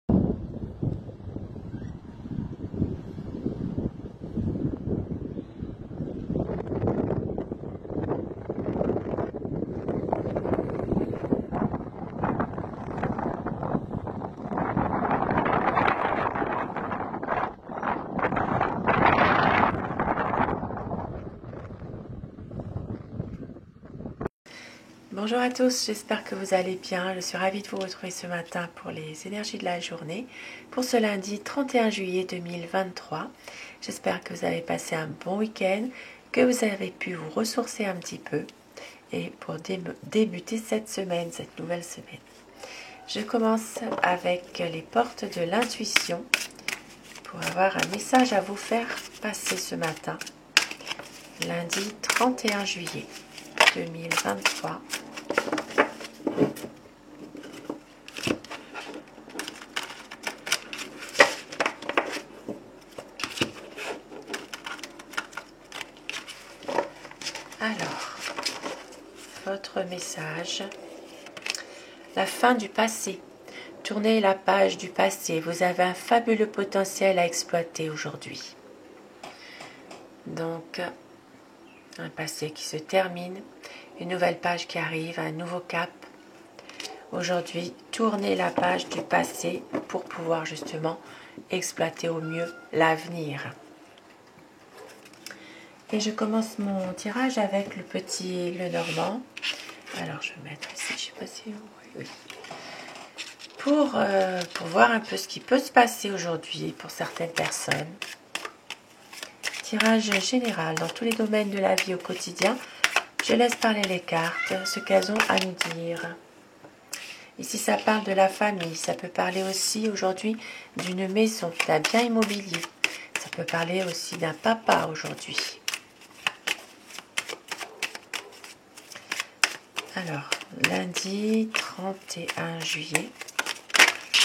Bonjour à tous, j'espère que vous allez bien. Je suis ravie de vous retrouver ce matin pour les énergies de la journée, pour ce lundi 31 juillet 2023. J'espère que vous avez passé un bon week-end, que vous avez pu vous ressourcer un petit peu et pour débuter cette semaine, cette nouvelle semaine. Je commence avec les portes de l'intuition pour avoir un message à vous faire passer ce matin, lundi 31 juillet 2023. Alors, votre message. La fin du passé. Tournez la page du passé. Vous avez un fabuleux potentiel à exploiter aujourd'hui. Donc, un passé qui se termine, une nouvelle page qui arrive, un nouveau cap. Aujourd'hui, tournez la page du passé pour pouvoir justement exploiter au mieux l'avenir. Et je commence mon tirage avec le petit Lenormand. Alors, je vais mettre ici, je ne sais pas si vous voyez. Pour voir un peu ce qui peut se passer aujourd'hui pour certaines personnes. Tirage général dans tous les domaines de la vie au quotidien. Je laisse parler les cartes, ce qu'elles ont à nous dire. Ici, ça parle de la famille. Ça peut parler aussi aujourd'hui d'une maison, d'un bien immobilier. Ça peut parler aussi d'un papa aujourd'hui. Alors, lundi 31 juillet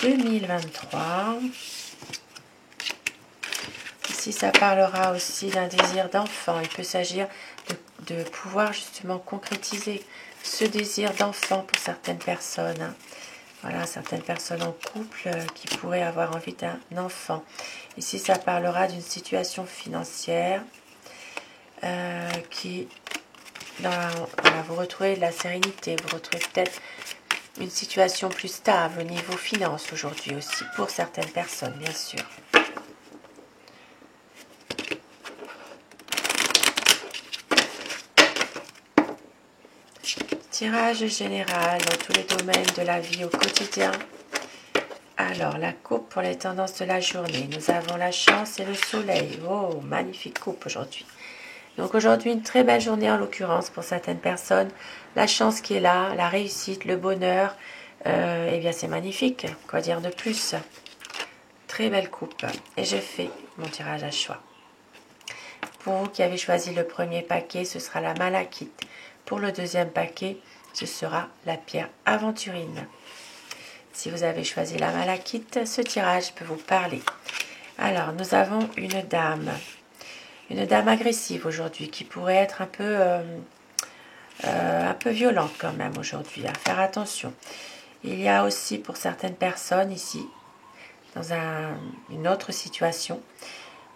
2023. Ici, ça parlera aussi d'un désir d'enfant. Il peut s'agir de pouvoir justement concrétiser ce désir d'enfant pour certaines personnes. Voilà, certaines personnes en couple qui pourraient avoir envie d'un enfant. Ici, ça parlera d'une situation financière qui... voilà, vous retrouvez de la sérénité, vous retrouvez peut-être une situation plus stable au niveau finance aujourd'hui aussi, pour certaines personnes, bien sûr. Tirage général dans tous les domaines de la vie au quotidien. Alors, la coupe pour les tendances de la journée. Nous avons la chance et le soleil. Oh, magnifique coupe aujourd'hui. Donc aujourd'hui, une très belle journée en l'occurrence pour certaines personnes. La chance qui est là, la réussite, le bonheur. Eh bien, c'est magnifique. Quoi dire de plus? Très belle coupe. Et j'ai fait mon tirage à choix. Pour vous qui avez choisi le premier paquet, ce sera la malachite. Pour le deuxième paquet, ce sera la pierre aventurine. Si vous avez choisi la malachite, ce tirage peut vous parler. Alors, nous avons une dame agressive aujourd'hui qui pourrait être un peu violente quand même aujourd'hui, à faire attention. Il y a aussi pour certaines personnes ici, dans une autre situation,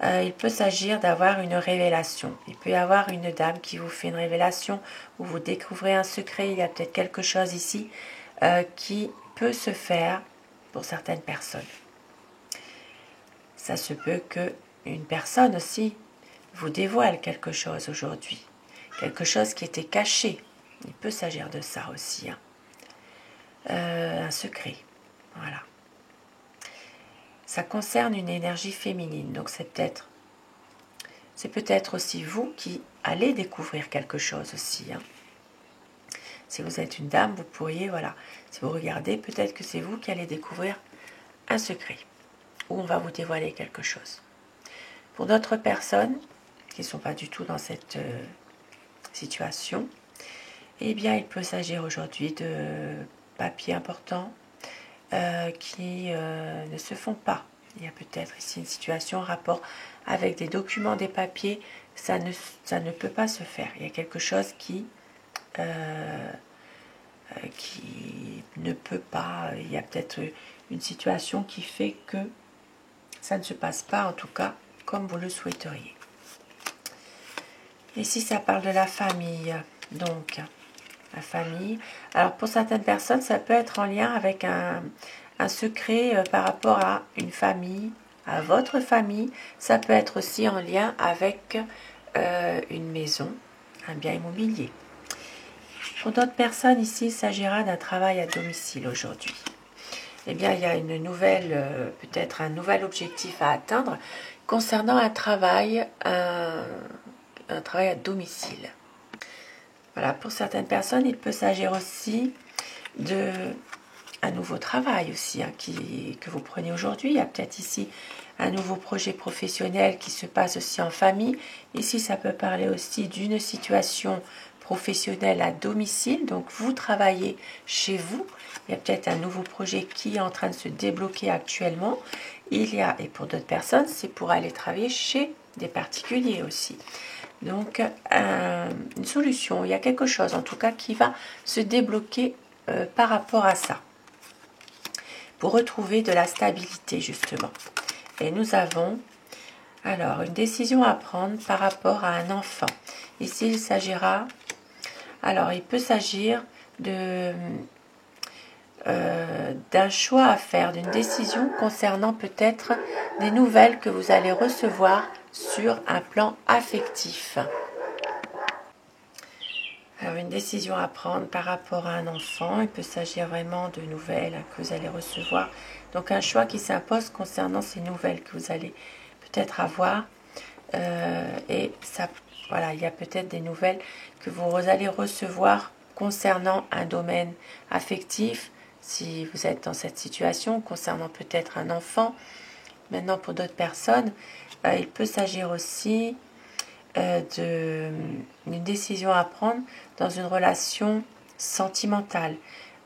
il peut s'agir d'avoir une révélation. Il peut y avoir une dame qui vous fait une révélation où vous découvrez un secret. Il y a peut-être quelque chose ici qui peut se faire pour certaines personnes. Ça se peut qu'une personne aussi vous dévoile quelque chose aujourd'hui. Quelque chose qui était caché. Il peut s'agir de ça aussi. Un secret. Voilà. Ça concerne une énergie féminine. Donc c'est peut-être aussi vous qui allez découvrir quelque chose aussi. Si vous êtes une dame, vous pourriez, voilà, si vous regardez, peut-être que c'est vous qui allez découvrir un secret. Ou on va vous dévoiler quelque chose. Pour d'autres personnes qui ne sont pas du tout dans cette situation, eh bien, il peut s'agir aujourd'hui de papiers importants qui ne se font pas. Il y a peut-être ici une situation en rapport avec des documents, des papiers, ça ne peut pas se faire. Il y a quelque chose qui ne peut pas, il y a peut-être une situation qui fait que ça ne se passe pas, en tout cas, comme vous le souhaiteriez. Ici, ça parle de la famille. Donc, la famille. Alors, pour certaines personnes, ça peut être en lien avec un secret par rapport à une famille, à votre famille. Ça peut être aussi en lien avec une maison, un bien immobilier. Pour d'autres personnes, ici, il s'agira d'un travail à domicile aujourd'hui. Eh bien, il y a une nouvelle, peut-être un nouvel objectif à atteindre concernant un travail à domicile. Voilà, pour certaines personnes, il peut s'agir aussi de un nouveau travail aussi que vous prenez aujourd'hui. Il y a peut-être ici un nouveau projet professionnel qui se passe aussi en famille. Ici, ça peut parler aussi d'une situation professionnelle à domicile. Donc, vous travaillez chez vous. Il y a peut-être un nouveau projet qui est en train de se débloquer actuellement. Il y a, et pour d'autres personnes, c'est pour aller travailler chez des particuliers aussi. Donc, une solution, il y a quelque chose en tout cas qui va se débloquer par rapport à ça, pour retrouver de la stabilité justement. Et nous avons alors une décision à prendre par rapport à un enfant. Ici, il s'agira, alors il peut s'agir d'un choix à faire, d'une décision concernant peut-être des nouvelles que vous allez recevoir sur un plan affectif. Alors, une décision à prendre par rapport à un enfant, il peut s'agir vraiment de nouvelles que vous allez recevoir. Donc, un choix qui s'impose concernant ces nouvelles que vous allez peut-être avoir. Et ça, voilà, il y a peut-être des nouvelles que vous allez recevoir concernant un domaine affectif, si vous êtes dans cette situation, concernant peut-être un enfant. Maintenant, pour d'autres personnes, il peut s'agir aussi d'une décision à prendre dans une relation sentimentale.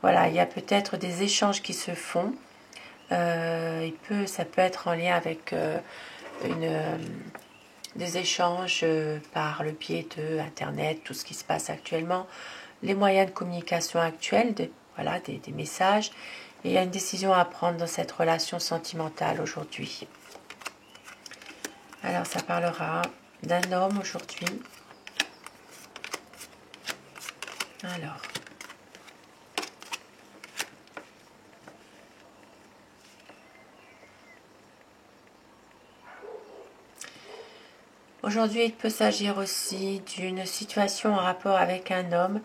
Voilà, il y a peut-être des échanges qui se font. Ça peut être en lien avec des échanges par le biais de Internet, tout ce qui se passe actuellement, les moyens de communication actuels, des messages. Et il y a une décision à prendre dans cette relation sentimentale aujourd'hui. Alors, ça parlera d'un homme aujourd'hui. Alors, aujourd'hui, il peut s'agir aussi d'une situation en rapport avec un homme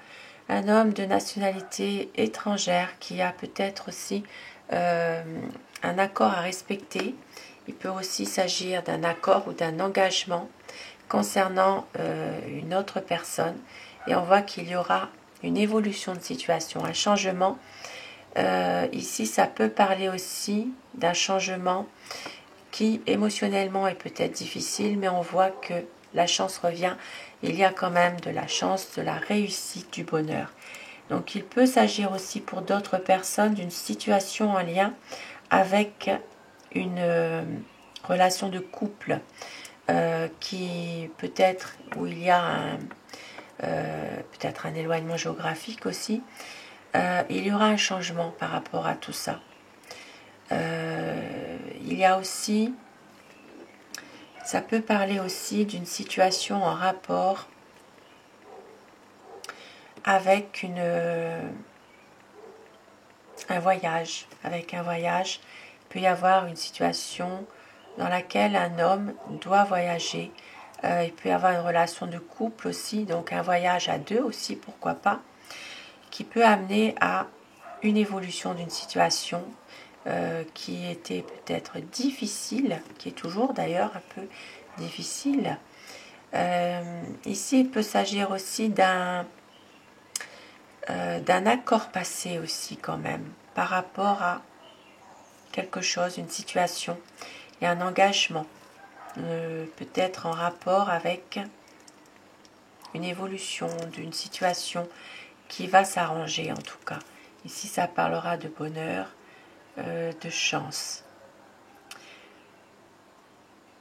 de nationalité étrangère qui a peut-être aussi un accord à respecter. Il peut aussi s'agir d'un accord ou d'un engagement concernant une autre personne. Et on voit qu'il y aura une évolution de situation, un changement. Ici, ça peut parler aussi d'un changement qui émotionnellement est peut-être difficile, mais on voit que la chance revient. Il y a quand même de la chance, de la réussite, du bonheur. Donc il peut s'agir aussi pour d'autres personnes d'une situation en lien avec une relation de couple qui peut-être, où il y a peut-être un éloignement géographique aussi. Il y aura un changement par rapport à tout ça. Il y a aussi, ça peut parler aussi d'une situation en rapport avec un voyage. Avec un voyage, il peut y avoir une situation dans laquelle un homme doit voyager. Il peut y avoir une relation de couple aussi, donc un voyage à deux aussi, pourquoi pas, qui peut amener à une évolution d'une situation qui était peut-être difficile, qui est toujours d'ailleurs un peu difficile. Ici, il peut s'agir aussi d'un accord passé aussi quand même, par rapport à quelque chose, une situation et un engagement, peut-être en rapport avec une évolution d'une situation qui va s'arranger en tout cas. Ici, ça parlera de bonheur, de chance.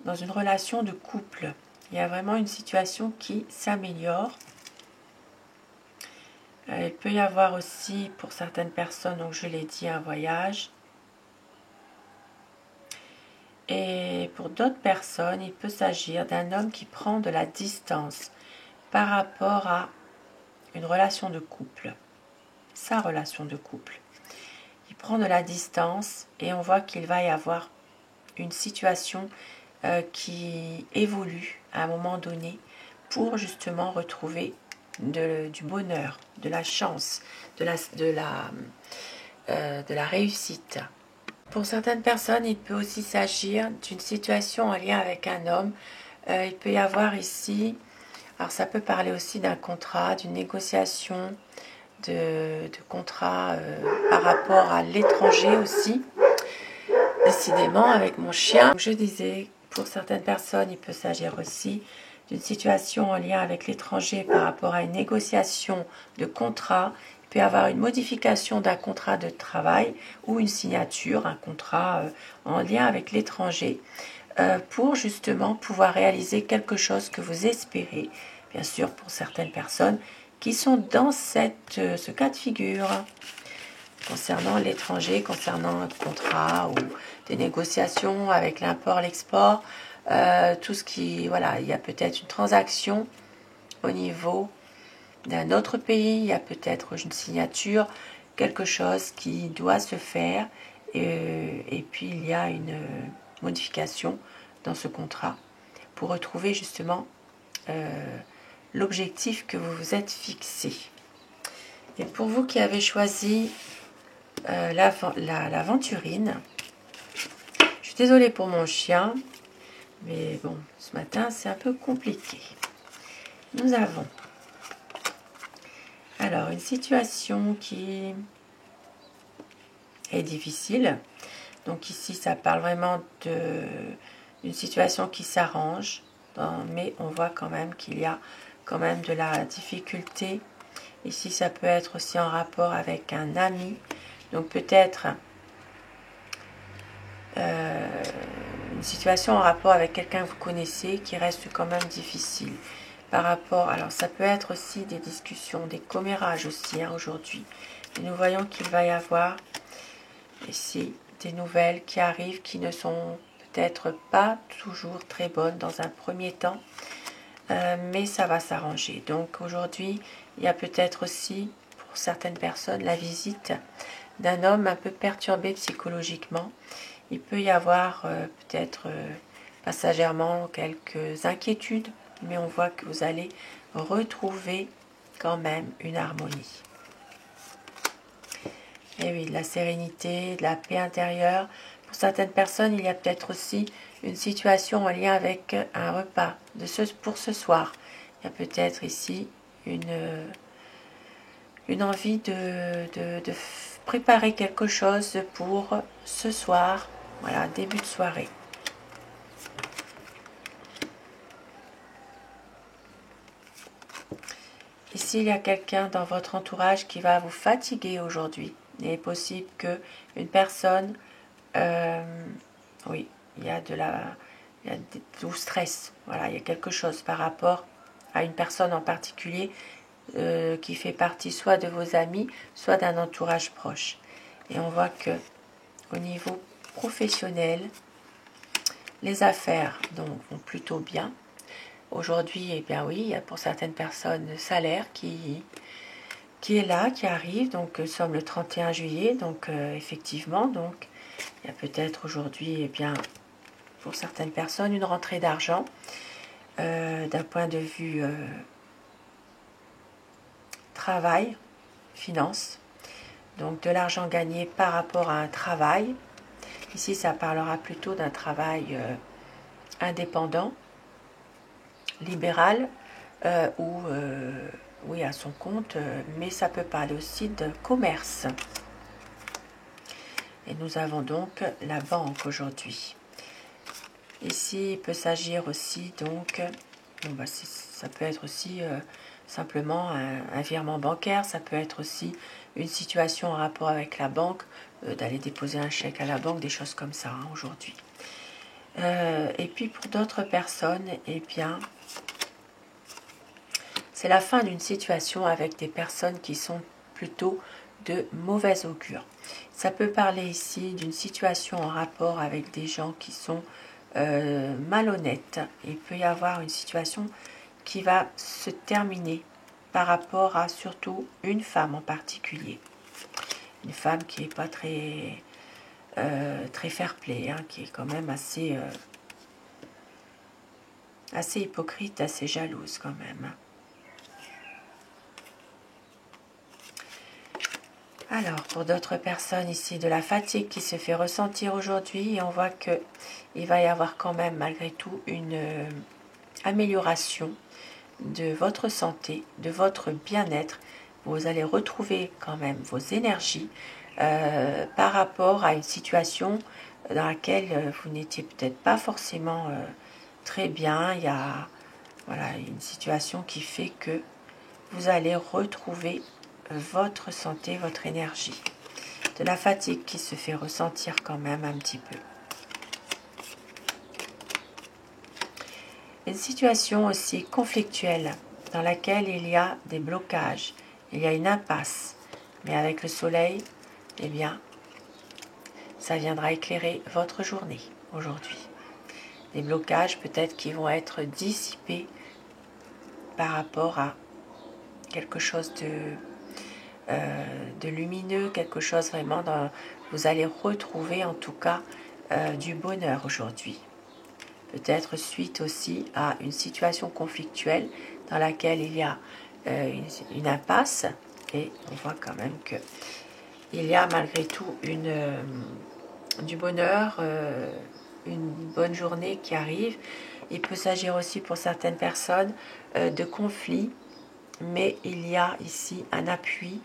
Dans une relation de couple, il y a vraiment une situation qui s'améliore. Il peut y avoir aussi, pour certaines personnes, donc je l'ai dit, un voyage. Et pour d'autres personnes, il peut s'agir d'un homme qui prend de la distance par rapport à une relation de couple, sa relation de couple. Il prend de la distance et on voit qu'il va y avoir une situation qui évolue à un moment donné pour justement retrouver du bonheur, de la chance, de la réussite. Pour certaines personnes, il peut aussi s'agir d'une situation en lien avec un homme. Il peut y avoir ici, alors ça peut parler aussi d'un contrat, d'une négociation, de contrat par rapport à l'étranger aussi. Décidément, avec mon chien, je disais, pour certaines personnes, il peut s'agir aussi d'une situation en lien avec l'étranger par rapport à une négociation de contrat. Il peut y avoir une modification d'un contrat de travail ou une signature, un contrat en lien avec l'étranger pour justement pouvoir réaliser quelque chose que vous espérez, bien sûr pour certaines personnes qui sont dans ce cas de figure concernant l'étranger, concernant un contrat ou des négociations avec l'import, l'export, tout ce qui, voilà, il y a peut-être une transaction au niveau d'un autre pays, il y a peut-être une signature, quelque chose qui doit se faire, et puis il y a une modification dans ce contrat pour retrouver justement l'objectif que vous vous êtes fixé. Et pour vous qui avez choisi l'aventurine, je suis désolée pour mon chien, mais bon, ce matin c'est un peu compliqué. Nous avons alors une situation qui est difficile. Donc ici, ça parle vraiment d'une situation qui s'arrange, mais on voit quand même qu'il y a quand même de la difficulté. Ici, ça peut être aussi en rapport avec un ami. Donc peut-être une situation en rapport avec quelqu'un que vous connaissez qui reste quand même difficile. Par rapport, alors ça peut être aussi des discussions, des commérages aussi aujourd'hui. Et nous voyons qu'il va y avoir ici des nouvelles qui arrivent qui ne sont peut-être pas toujours très bonnes dans un premier temps, mais ça va s'arranger. Donc aujourd'hui, il y a peut-être aussi pour certaines personnes la visite d'un homme un peu perturbé psychologiquement. Il peut y avoir peut-être passagèrement quelques inquiétudes, mais on voit que vous allez retrouver quand même une harmonie. Et oui, de la sérénité, de la paix intérieure. Pour certaines personnes, il y a peut-être aussi une situation en lien avec un repas pour ce soir. Il y a peut-être ici une envie de préparer quelque chose pour ce soir. Voilà, début de soirée. Ici, il y a quelqu'un dans votre entourage qui va vous fatiguer aujourd'hui. Il est possible qu'une personne, oui, il y a du stress. Voilà, il y a quelque chose par rapport à une personne en particulier qui fait partie soit de vos amis, soit d'un entourage proche. Et on voit que au niveau professionnel, les affaires donc, vont plutôt bien. Aujourd'hui, eh bien oui, il y a pour certaines personnes le salaire qui est là, qui arrive. Donc, nous sommes le 31 juillet, donc effectivement, donc il y a peut-être aujourd'hui, eh bien, pour certaines personnes, une rentrée d'argent d'un point de vue travail, finance. Donc, de l'argent gagné par rapport à un travail. Ici, ça parlera plutôt d'un travail indépendant, libéral, ou oui, à son compte, mais ça peut parler aussi de commerce. Et nous avons donc la banque aujourd'hui. Ici, il peut s'agir aussi donc, bon, bah, ça peut être aussi simplement un virement bancaire, ça peut être aussi une situation en rapport avec la banque, d'aller déposer un chèque à la banque, des choses comme ça hein, aujourd'hui. Et puis pour d'autres personnes, eh bien, c'est la fin d'une situation avec des personnes qui sont plutôt de mauvais augure. Ça peut parler ici d'une situation en rapport avec des gens qui sont malhonnêtes. Il peut y avoir une situation qui va se terminer par rapport à surtout une femme en particulier. Une femme qui n'est pas très, très fair-play, hein, qui est quand même assez hypocrite, assez jalouse quand même. Alors, pour d'autres personnes ici, de la fatigue qui se fait ressentir aujourd'hui, et on voit que il va y avoir quand même malgré tout une amélioration de votre santé, de votre bien-être. Vous allez retrouver quand même vos énergies par rapport à une situation dans laquelle vous n'étiez peut-être pas forcément très bien. Il y a voilà, une situation qui fait que vous allez retrouver votre santé, votre énergie. De la fatigue qui se fait ressentir quand même un petit peu. Une situation aussi conflictuelle dans laquelle il y a des blocages, il y a une impasse. Mais avec le soleil, eh bien, ça viendra éclairer votre journée aujourd'hui. Des blocages peut-être qui vont être dissipés par rapport à quelque chose de lumineux, quelque chose vraiment dans, vous allez retrouver en tout cas du bonheur aujourd'hui. Peut-être suite aussi à une situation conflictuelle dans laquelle il y a une impasse et on voit quand même que il y a malgré tout du bonheur, une bonne journée qui arrive. Il peut s'agir aussi pour certaines personnes de conflits, mais il y a ici un appui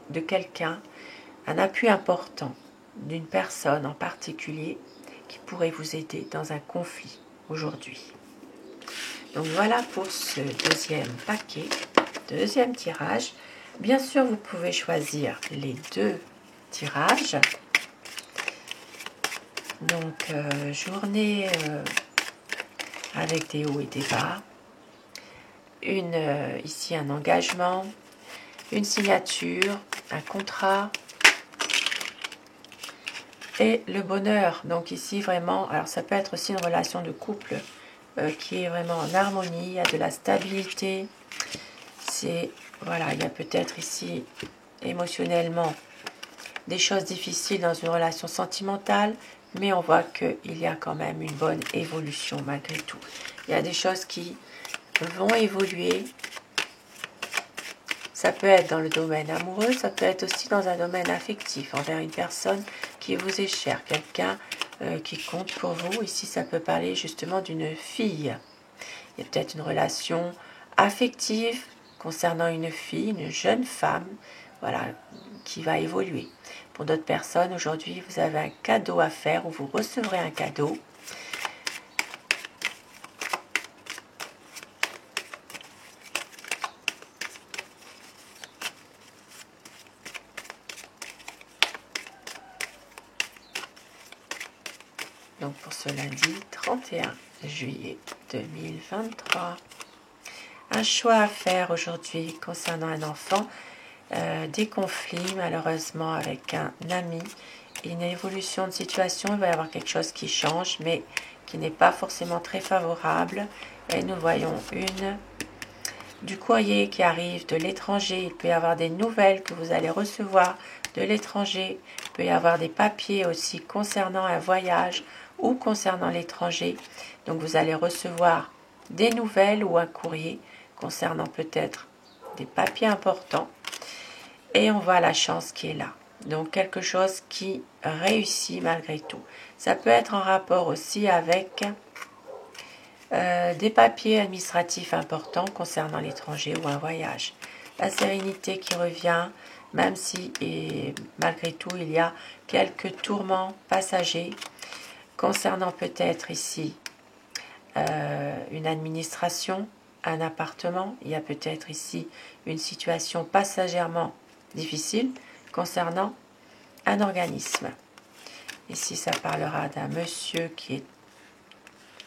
de quelqu'un, un appui important d'une personne en particulier qui pourrait vous aider dans un conflit aujourd'hui. Donc voilà pour ce deuxième paquet, deuxième tirage. Bien sûr, vous pouvez choisir les deux tirages. Donc, journée avec des hauts et des bas. Ici, un engagement, une signature, un contrat et le bonheur. Donc ici, vraiment, alors ça peut être aussi une relation de couple qui est vraiment en harmonie, il y a de la stabilité. Voilà, il y a peut-être ici émotionnellement des choses difficiles dans une relation sentimentale, mais on voit qu'il y a quand même une bonne évolution malgré tout. Il y a des choses qui vont évoluer. Ça peut être dans le domaine amoureux, ça peut être aussi dans un domaine affectif, envers une personne qui vous est chère, quelqu'un qui compte pour vous. Ici, ça peut parler justement d'une fille. Il y a peut-être une relation affective concernant une fille, une jeune femme, voilà, qui va évoluer. Pour d'autres personnes, aujourd'hui, vous avez un cadeau à faire ou vous recevrez un cadeau. Donc pour ce lundi 31 juillet 2023. Un choix à faire aujourd'hui concernant un enfant, des conflits malheureusement avec un ami, une évolution de situation, il va y avoir quelque chose qui change mais qui n'est pas forcément très favorable. Et nous voyons du courrier qui arrive de l'étranger, il peut y avoir des nouvelles que vous allez recevoir de l'étranger, il peut y avoir des papiers aussi concernant un voyage ou concernant l'étranger. Donc vous allez recevoir des nouvelles ou un courrier concernant peut-être des papiers importants. Et on voit la chance qui est là. Donc quelque chose qui réussit malgré tout. Ça peut être en rapport aussi avec des papiers administratifs importants concernant l'étranger ou un voyage. La sérénité qui revient, même si et malgré tout il y a quelques tourments passagers concernant peut-être ici une administration, un appartement. Il y a peut-être ici une situation passagèrement difficile concernant un organisme. Ici, ça parlera d'un monsieur qui est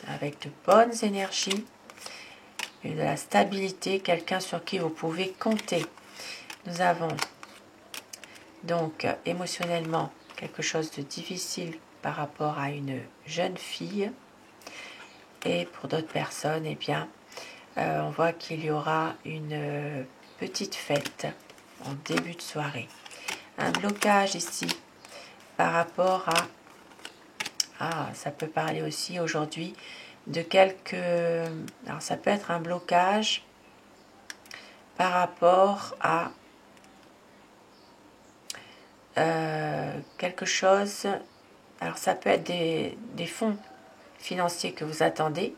avec de bonnes énergies et de la stabilité, quelqu'un sur qui vous pouvez compter. Nous avons Donc, émotionnellement, quelque chose de difficile par rapport à une jeune fille. Et pour d'autres personnes, eh bien, on voit qu'il y aura une petite fête en début de soirée. Un blocage ici par rapport à... Ah, ça peut parler aussi aujourd'hui de quelques... Alors, ça peut être un blocage par rapport à quelque chose... Alors, ça peut être des fonds financiers que vous attendez,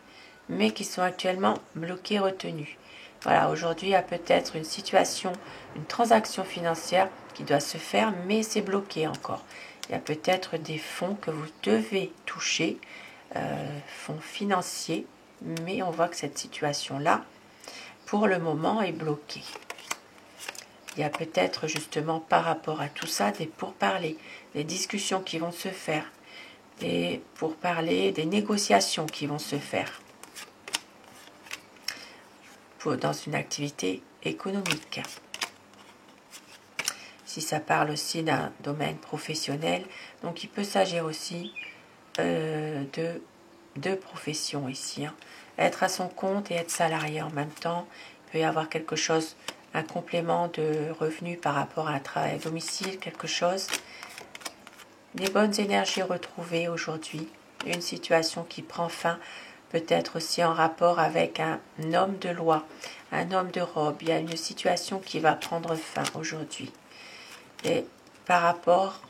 mais qui sont actuellement bloqués, retenus. Voilà, aujourd'hui, il y a peut-être une situation, une transaction financière qui doit se faire, mais c'est bloqué encore. Il y a peut-être des fonds que vous devez toucher, fonds financiers, mais on voit que cette situation-là, pour le moment, est bloquée. Il y a peut-être justement par rapport à tout ça des pourparlers, des discussions qui vont se faire, et pour parler des négociations qui vont se faire dans une activité économique. Si ça parle aussi d'un domaine professionnel, donc il peut s'agir aussi de deux professions ici. Être à son compte et être salarié en même temps. Il peut y avoir quelque chose, un complément de revenus par rapport à un travail à domicile, quelque chose. Des bonnes énergies retrouvées aujourd'hui. Une situation qui prend fin, peut-être aussi en rapport avec un homme de loi, un homme de robe. Il y a une situation qui va prendre fin aujourd'hui. Et par rapport,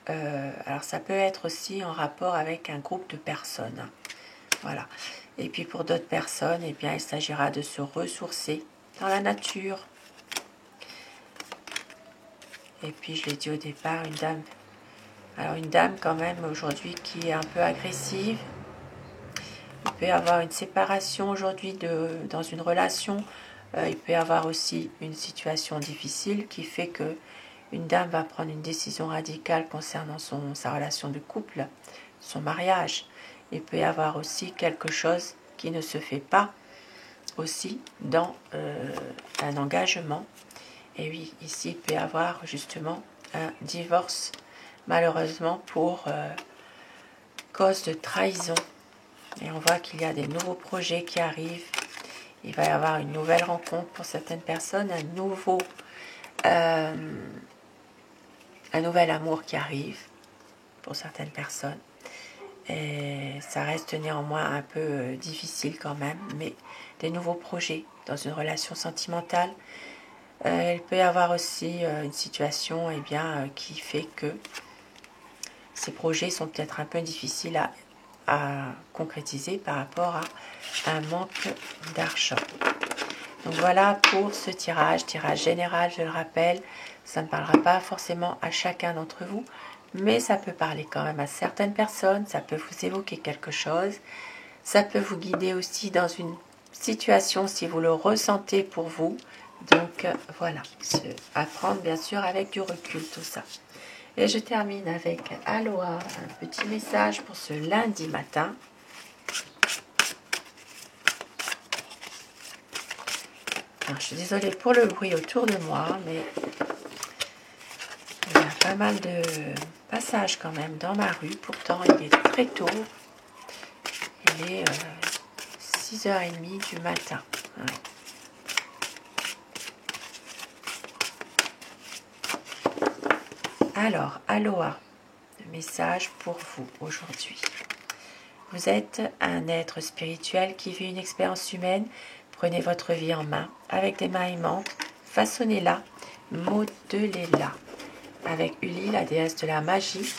alors ça peut être aussi en rapport avec un groupe de personnes. Voilà. Et puis pour d'autres personnes, eh bien, il s'agira de se ressourcer dans la nature. Et puis je l'ai dit au départ, une dame. Alors une dame quand même aujourd'hui qui est un peu agressive. Il peut y avoir une séparation aujourd'hui dans une relation. Il peut y avoir aussi une situation difficile qui fait que une dame va prendre une décision radicale concernant sa relation de couple, son mariage. Il peut y avoir aussi quelque chose qui ne se fait pas aussi dans un engagement. Et oui, ici, il peut y avoir justement un divorce, malheureusement, pour cause de trahison. Et on voit qu'il y a des nouveaux projets qui arrivent. Il va y avoir une nouvelle rencontre pour certaines personnes, un nouvel amour qui arrive pour certaines personnes. Et ça reste néanmoins un peu difficile quand même, mais des nouveaux projets dans une relation sentimentale. Il peut y avoir aussi une situation qui fait que ces projets sont peut-être un peu difficiles à concrétiser par rapport à un manque d'argent. Donc voilà pour ce tirage général, je le rappelle, ça ne parlera pas forcément à chacun d'entre vous, mais ça peut parler quand même à certaines personnes, ça peut vous évoquer quelque chose, ça peut vous guider aussi dans une situation si vous le ressentez pour vous. Donc voilà, à prendre bien sûr avec du recul tout ça. Et je termine avec Aloha, un petit message pour ce lundi matin. Alors, je suis désolée pour le bruit autour de moi, mais il y a pas mal de passages quand même dans ma rue. Pourtant, il est très tôt. Il est 6h30 du matin. Ouais. Alors, Aloha, le message pour vous aujourd'hui. Vous êtes un être spirituel qui vit une expérience humaine. Prenez votre vie en main avec des mains aimantes. Façonnez-la, modelez-la. Avec Uli, la déesse de la magie,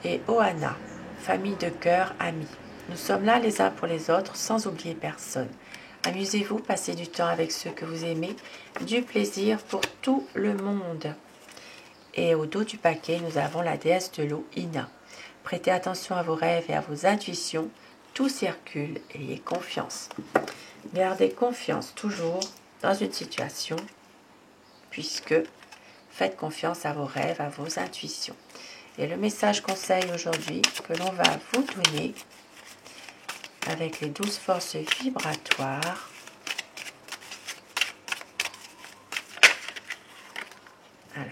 et Ohana, famille de cœur, amis. Nous sommes là les uns pour les autres, sans oublier personne. Amusez-vous, passez du temps avec ceux que vous aimez, du plaisir pour tout le monde. Et au dos du paquet, nous avons la déesse de l'eau, Ina. Prêtez attention à vos rêves et à vos intuitions. Tout circule, ayez confiance. Gardez confiance toujours dans une situation, puisque faites confiance à vos rêves, à vos intuitions. Et le message conseil aujourd'hui que l'on va vous donner avec les 12 forces vibratoires.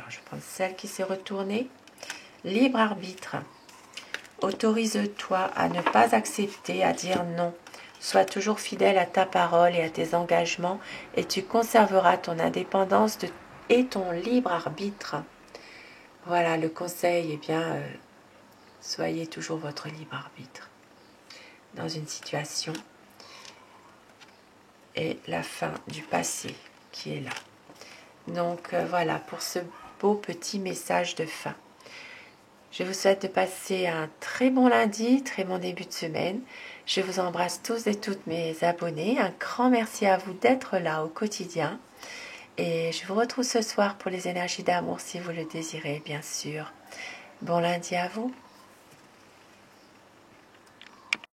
Alors, je prends celle qui s'est retournée. Libre arbitre. Autorise-toi à ne pas accepter, à dire non. Sois toujours fidèle à ta parole et à tes engagements et tu conserveras ton indépendance et ton libre arbitre. Voilà, le conseil, eh bien, soyez toujours votre libre arbitre dans une situation. Et la fin du passé qui est là. Donc voilà pour ce beau petit message de fin. Je vous souhaite de passer un très bon lundi, très bon début de semaine. Je vous embrasse tous et toutes mes abonnés. Un grand merci à vous d'être là au quotidien. Et je vous retrouve ce soir pour les énergies d'amour si vous le désirez, bien sûr. Bon lundi à vous.